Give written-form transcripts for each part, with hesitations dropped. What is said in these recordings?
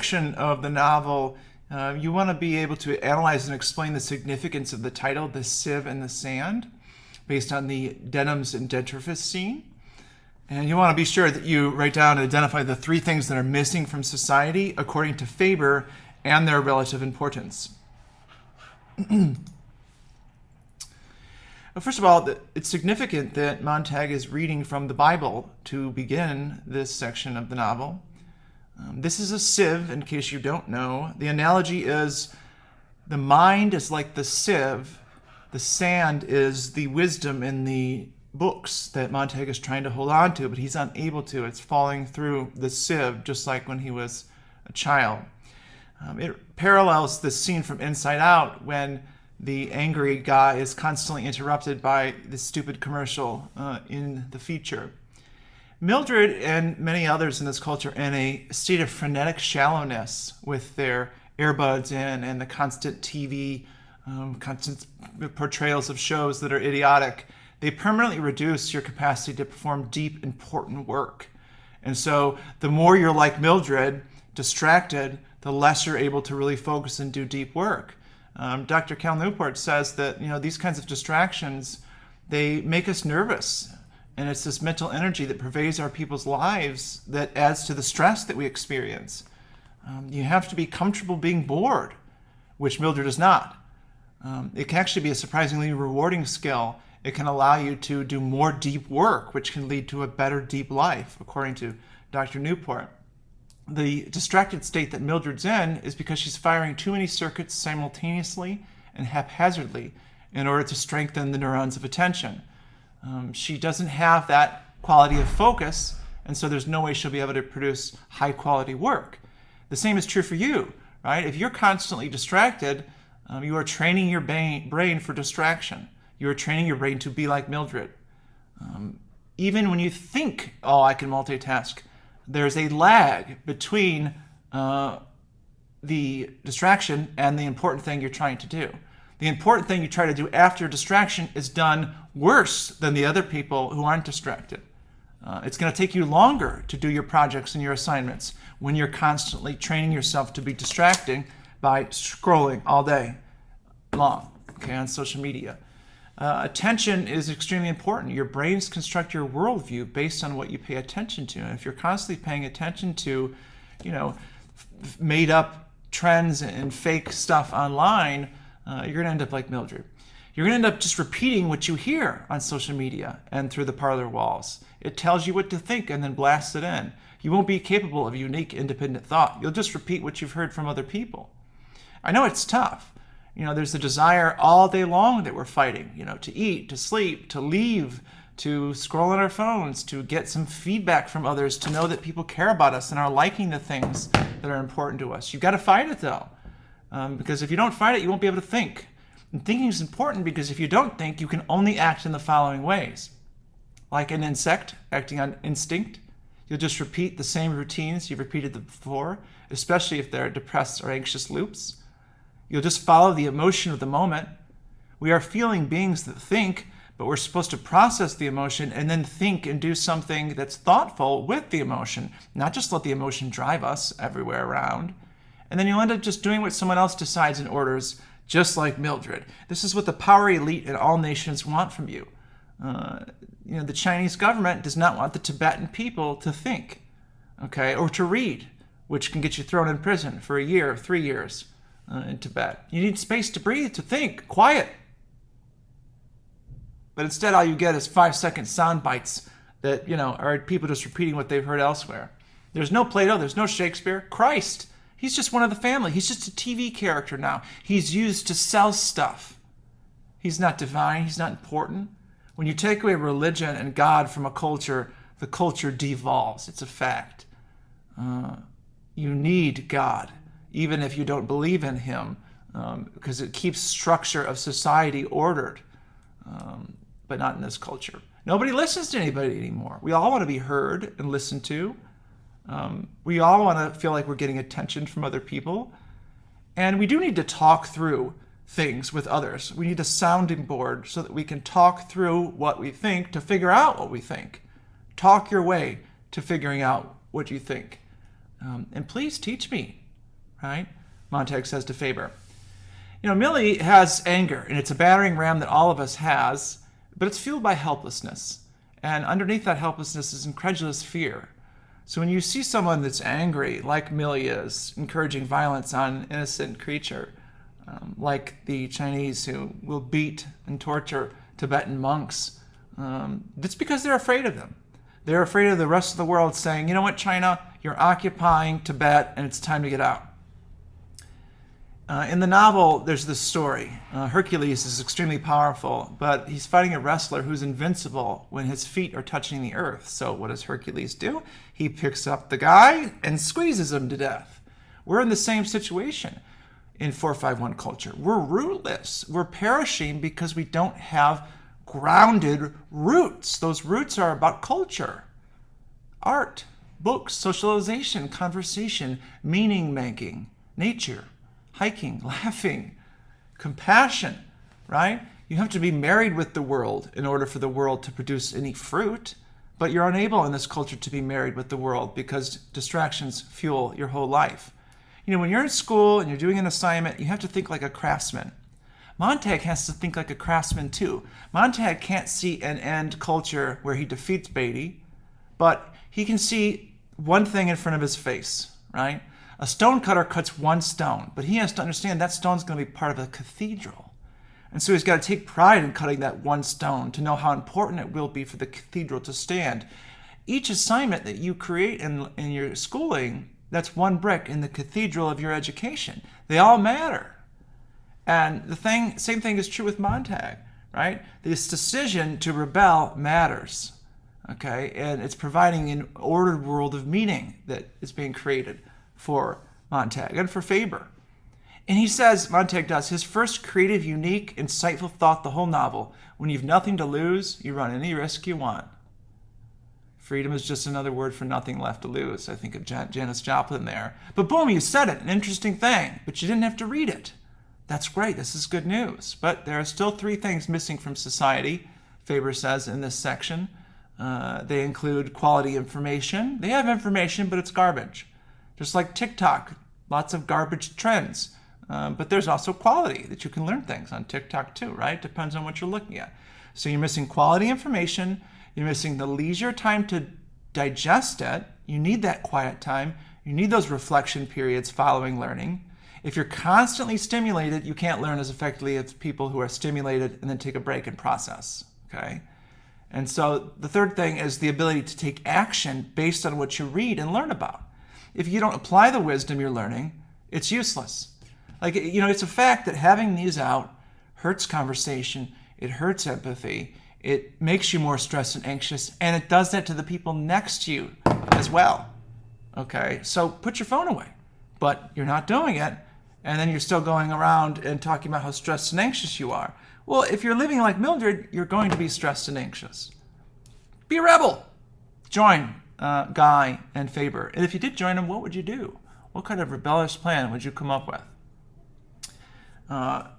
section of the novel, you want to be able to analyze and explain the significance of the title, The Sieve and the Sand, based on the Denham's and dentifrice scene. And you want to be sure that you write down and identify the three things that are missing from society according to Faber and their relative importance. First of all, it's significant that Montag is reading from the Bible to begin this section of the novel. This is a sieve, in case you don't know. The analogy is the mind is like the sieve. The sand is the wisdom in the books that Montag is trying to hold on to, but he's unable to. It's falling through the sieve, just like when he was a child. It parallels the scene from Inside Out when the angry guy is constantly interrupted by this stupid commercial in the feature. Mildred and many others in this culture are in a state of frenetic shallowness with their earbuds in and the constant TV, constant portrayals of shows that are idiotic. They permanently reduce your capacity to perform deep, important work. And so the more you're like Mildred, distracted, the less you're able to really focus and do deep work. Dr. Cal Newport says that these kinds of distractions, they make us nervous. And it's this mental energy that pervades our people's lives that adds to the stress that we experience. You have to be comfortable being bored, which Mildred is not. It can actually be a surprisingly rewarding skill. It can allow you to do more deep work, which can lead to a better deep life, according to Dr. Newport. The distracted state that Mildred's in is because she's firing too many circuits simultaneously and haphazardly in order to strengthen the neurons of attention. She doesn't have that quality of focus, and so there's no way she'll be able to produce high quality work. The same is true for you, right? If you're constantly distracted, you are training your brain for distraction. You are training your brain to be like Mildred. Even when you think, I can multitask, there's a lag between the distraction and the important thing you're trying to do. The important thing you try to do after distraction is done worse than the other people who aren't distracted. It's going to take you longer to do your projects and your assignments when you're constantly training yourself to be distracting by scrolling all day long, on social media. Attention is extremely important. Your brains construct your worldview based on what you pay attention to. And if you're constantly paying attention to, made up trends and fake stuff online, you're going to end up like Mildred. You're going to end up just repeating what you hear on social media and through the parlor walls. It tells you what to think and then blasts it in. You won't be capable of unique, independent thought. You'll just repeat what you've heard from other people. I know it's tough. There's the desire all day long that we're fighting, to eat, to sleep, to leave, to scroll on our phones, to get some feedback from others, to know that people care about us and are liking the things that are important to us. You've got to fight it, though, because if you don't fight it, you won't be able to think. And thinking is important because if you don't think, you can only act in the following ways. Like an insect acting on instinct, you'll just repeat the same routines you've repeated before, especially if they're depressed or anxious loops. You'll just follow the emotion of the moment. We are feeling beings that think, but we're supposed to process the emotion and then think and do something that's thoughtful with the emotion, not just let the emotion drive us everywhere around. And then you'll end up just doing what someone else decides and orders, just like Mildred. This is what the power elite in all nations want from you. The Chinese government does not want the Tibetan people to think, or to read, which can get you thrown in prison for a year or 3 years. In Tibet. You need space to breathe, to think, quiet. But instead, all you get is 5-second sound bites that, are people just repeating what they've heard elsewhere. There's no Plato, there's no Shakespeare. Christ, he's just one of the family. He's just a TV character now. He's used to sell stuff. He's not divine, he's not important. When you take away religion and God from a culture, the culture devolves. It's a fact. You need God, even if you don't believe in him, because it keeps structure of society ordered, but not in this culture. Nobody listens to anybody anymore. We all want to be heard and listened to. We all want to feel like we're getting attention from other people. And we do need to talk through things with others. We need a sounding board so that we can talk through what we think to figure out what we think. Talk your way to figuring out what you think. And please teach me right? Montag says to Faber. Millie has anger, and it's a battering ram that all of us has, but it's fueled by helplessness. And underneath that helplessness is incredulous fear. So when you see someone that's angry, like Millie is, encouraging violence on an innocent creature, like the Chinese who will beat and torture Tibetan monks, it's because they're afraid of them. They're afraid of the rest of the world saying, you know what, China, you're occupying Tibet and it's time to get out. In the novel, there's this story. Hercules is extremely powerful, but he's fighting a wrestler who's invincible when his feet are touching the earth. So what does Hercules do? He picks up the guy and squeezes him to death. We're in the same situation in 451 culture. We're rootless. We're perishing because we don't have grounded roots. Those roots are about culture, art, books, socialization, conversation, meaning making, nature, hiking, laughing, compassion, right? You have to be married with the world in order for the world to produce any fruit, but you're unable in this culture to be married with the world because distractions fuel your whole life. When you're in school and you're doing an assignment, you have to think like a craftsman. Montag has to think like a craftsman too. Montag can't see an end culture where he defeats Beatty, but he can see one thing in front of his face, right? A stonecutter cuts one stone, but he has to understand that stone's going to be part of a cathedral. And so he's got to take pride in cutting that one stone to know how important it will be for the cathedral to stand. Each assignment that you create in your schooling, that's one brick in the cathedral of your education. They all matter. And same thing is true with Montag, right? This decision to rebel matters, okay? And it's providing an ordered world of meaning that is being created for Montag and for Faber. And he says, Montag does, his first creative, unique, insightful thought the whole novel, when you've nothing to lose, you run any risk you want. Freedom is just another word for nothing left to lose. I think of Janis Joplin there. But boom, you said it, an interesting thing, but you didn't have to read it. That's great, this is good news. But there are still 3 things missing from society, Faber says in this section. They include quality information. They have information, but it's garbage. Just like TikTok, lots of garbage trends. But there's also quality that you can learn things on TikTok too, right? Depends on what you're looking at. So you're missing quality information. You're missing the leisure time to digest it. You need that quiet time. You need those reflection periods following learning. If you're constantly stimulated, you can't learn as effectively as people who are stimulated and then take a break and process, okay? And so the third thing is the ability to take action based on what you read and learn about. If you don't apply the wisdom you're learning, it's useless. It's a fact that having these out hurts conversation, it hurts empathy, it makes you more stressed and anxious, and it does that to the people next to you as well. Okay, so put your phone away. But you're not doing it, and then you're still going around and talking about how stressed and anxious you are. Well, if you're living like Mildred, you're going to be stressed and anxious. Be a rebel. Join Guy and Faber. And if you did join them, what would you do? What kind of rebellious plan would you come up with?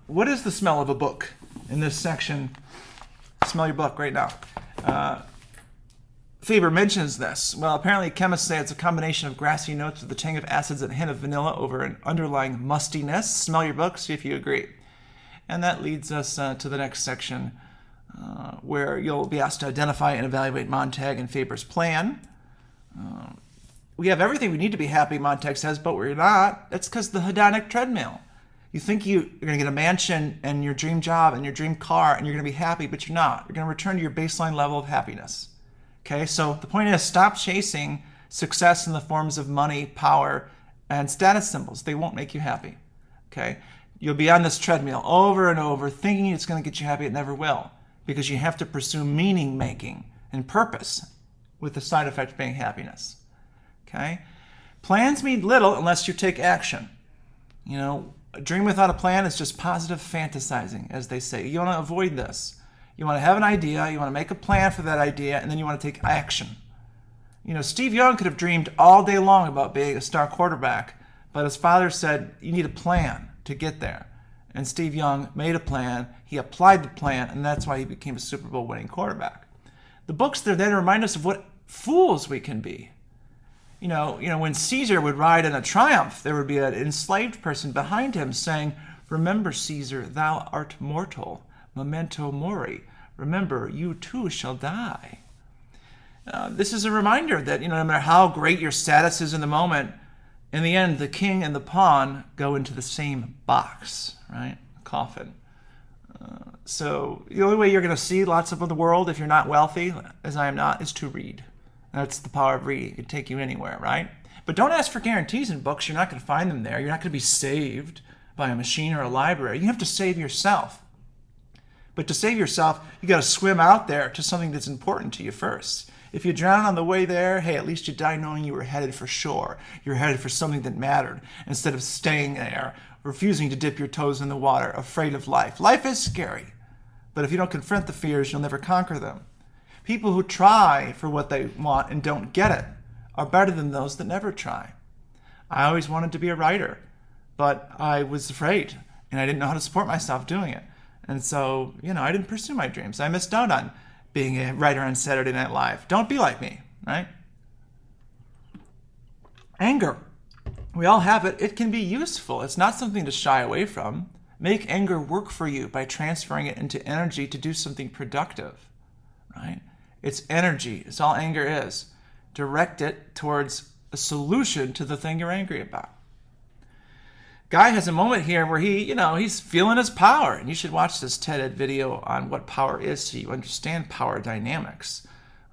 What is the smell of a book? In this section, smell your book right now. Faber mentions this. Well, apparently chemists say it's a combination of grassy notes with a tang of acids and a hint of vanilla over an underlying mustiness. Smell your book, see if you agree. And that leads us to the next section, where you'll be asked to identify and evaluate Montag and Faber's plan. We have everything we need to be happy, Montag says, but we're not. That's because the hedonic treadmill. You think you're going to get a mansion and your dream job and your dream car and you're going to be happy, but you're not. You're going to return to your baseline level of happiness. Okay, so the point is, stop chasing success in the forms of money, power, and status symbols. They won't make you happy. Okay, you'll be on this treadmill over and over, thinking it's going to get you happy. It never will, because you have to pursue meaning making and purpose, with the side effect being happiness. Okay, plans mean little unless you take action. A dream without a plan is just positive fantasizing, as they say. You want to avoid this. You want to have an idea, you want to make a plan for that idea, and then you want to take action. Steve Young could have dreamed all day long about being a star quarterback, but his father said, you need a plan to get there. And Steve Young made a plan, he applied the plan, and that's why he became a Super Bowl winning quarterback. The books there then remind us of what fools we can be. When Caesar would ride in a triumph, there would be an enslaved person behind him saying, "Remember, Caesar, thou art mortal. Memento mori. Remember, you too shall die." This is a reminder that, no matter how great your status is in the moment, in the end, the king and the pawn go into the same box, right? Coffin. So the only way you're going to see lots of the world if you're not wealthy, as I am not, is to read. That's the power of reading. It can take you anywhere, right? But don't ask for guarantees in books. You're not going to find them there. You're not going to be saved by a machine or a library. You have to save yourself. But to save yourself, you got to swim out there to something that's important to you first. If you drown on the way there, hey, at least you die knowing you were headed for shore. You're headed for something that mattered, instead of staying there, refusing to dip your toes in the water, afraid of life. Life is scary, but if you don't confront the fears, you'll never conquer them. People who try for what they want and don't get it are better than those that never try. I always wanted to be a writer, but I was afraid, and I didn't know how to support myself doing it. And so, I didn't pursue my dreams. I missed out on being a writer on Saturday Night Live. Don't be like me, right? Anger. We all have it. It can be useful. It's not something to shy away from. Make anger work for you by transferring it into energy to do something productive, right? It's energy. It's all anger is. Direct it towards a solution to the thing you're angry about. Guy has a moment here where he's feeling his power. And you should watch this TED Ed video on what power is so you understand power dynamics.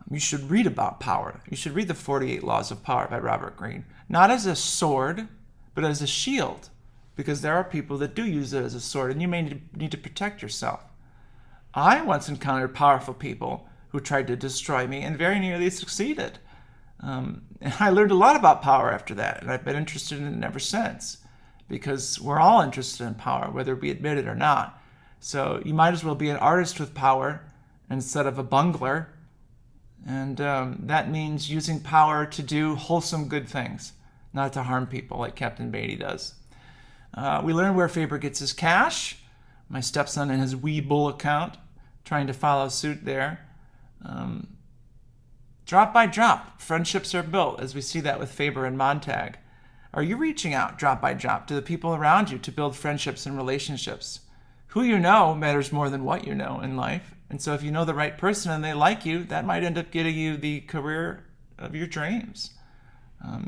You should read about power. You should read the 48 Laws of Power by Robert Greene. Not as a sword, but as a shield. Because there are people that do use it as a sword, and you may need to protect yourself. I once encountered powerful people who tried to destroy me and very nearly succeeded. And I learned a lot about power after that, and I've been interested in it ever since. Because we're all interested in power, whether we admit it or not. So you might as well be an artist with power instead of a bungler. And that means using power to do wholesome good things, not to harm people like Captain Beatty does. We learn where Faber gets his cash. My stepson and his Webull account, trying to follow suit there. Drop by drop, friendships are built, as we see that with Faber and Montag. Are you reaching out drop by drop to the people around you to build friendships and relationships? Who you know matters more than what you know in life. And so if you know the right person and they like you, that might end up getting you the career of your dreams.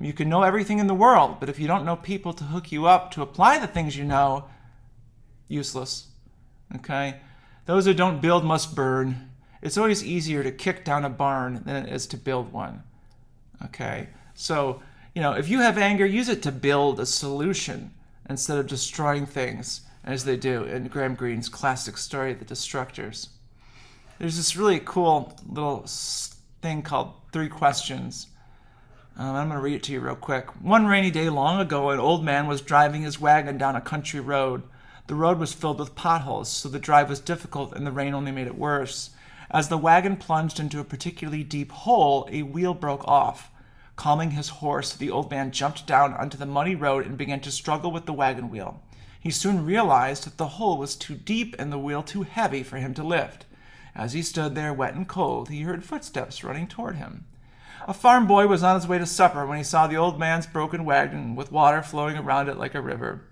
You can know everything in the world, but if you don't know people to hook you up to apply the things you know, useless. Okay? Those who don't build must burn. It's always easier to kick down a barn than it is to build one. Okay? So, if you have anger, use it to build a solution instead of destroying things, as they do in Graham Greene's classic story, The Destructors. There's this really cool little thing called 3 Questions. I'm going to read it to you real quick. One rainy day long ago, an old man was driving his wagon down a country road. The road was filled with potholes, so the drive was difficult and the rain only made it worse. As the wagon plunged into a particularly deep hole, a wheel broke off. Calming his horse, the old man jumped down onto the muddy road and began to struggle with the wagon wheel. He soon realized that the hole was too deep and the wheel too heavy for him to lift. As he stood there, wet and cold, he heard footsteps running toward him. A farm boy was on his way to supper when he saw the old man's broken wagon with water flowing around it like a river.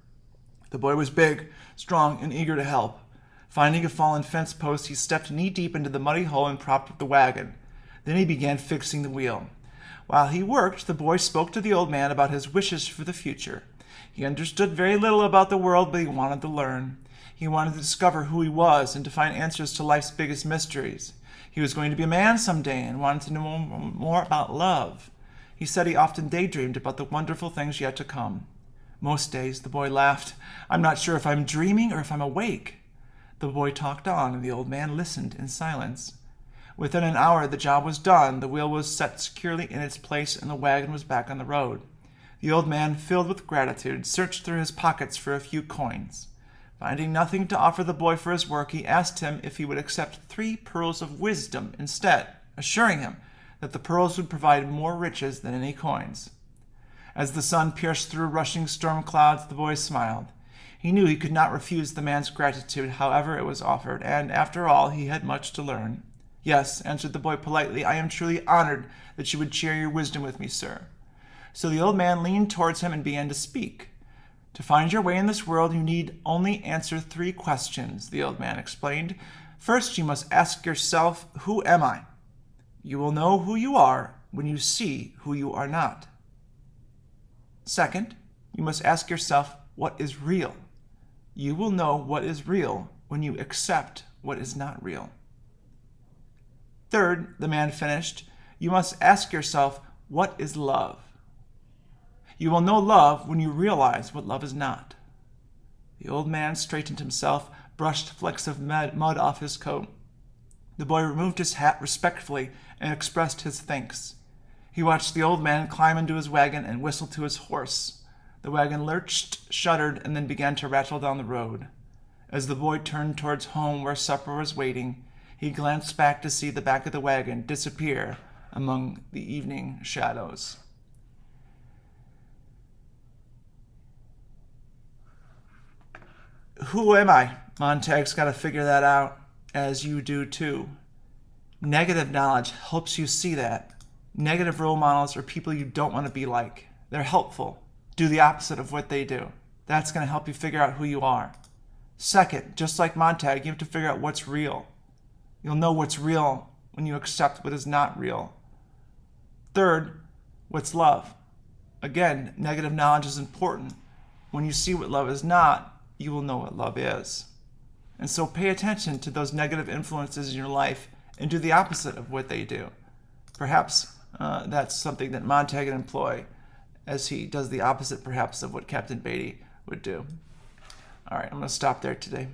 The boy was big, strong, and eager to help. Finding a fallen fence post, he stepped knee-deep into the muddy hole and propped up the wagon. Then he began fixing the wheel. While he worked, the boy spoke to the old man about his wishes for the future. He understood very little about the world, but he wanted to learn. He wanted to discover who he was and to find answers to life's biggest mysteries. He was going to be a man someday and wanted to know more about love. He said he often daydreamed about the wonderful things yet to come. Most days, the boy laughed. "I'm not sure if I'm dreaming or if I'm awake." The boy talked on, and the old man listened in silence. Within an hour, the job was done, the wheel was set securely in its place, and the wagon was back on the road. The old man, filled with gratitude, searched through his pockets for a few coins. Finding nothing to offer the boy for his work, he asked him if he would accept 3 pearls of wisdom instead, assuring him that the pearls would provide more riches than any coins. As the sun pierced through rushing storm clouds, the boy smiled. He knew he could not refuse the man's gratitude, however it was offered, and after all, he had much to learn. "Yes," answered the boy politely, "I am truly honored that you would share your wisdom with me, sir." So the old man leaned towards him and began to speak. To find your way in this world, you need only answer 3 questions, the old man explained. First, you must ask yourself, who am I? You will know who you are when you see who you are not. Second, you must ask yourself, what is real? You will know what is real when you accept what is not real. Third, the man finished, you must ask yourself, what is love? You will know love when you realize what love is not. The old man straightened himself, brushed flecks of mud off his coat. The boy removed his hat respectfully and expressed his thanks. He watched the old man climb into his wagon and whistle to his horse. The wagon lurched, shuddered, and then began to rattle down the road. As the boy turned towards home where supper was waiting, he glanced back to see the back of the wagon disappear among the evening shadows. Who am I? Montag's got to figure that out, as you do too. Negative knowledge helps you see that. Negative role models are people you don't want to be like. They're helpful. Do the opposite of what they do. That's going to help you figure out who you are. Second, just like Montag, you have to figure out what's real. You'll know what's real when you accept what is not real. Third, what's love? Again, negative knowledge is important. When you see what love is not, you will know what love is. And so pay attention to those negative influences in your life and do the opposite of what they do. Perhaps that's something that Montag can employ as he does the opposite, perhaps, of what Captain Beatty would do. All right, I'm going to stop there today.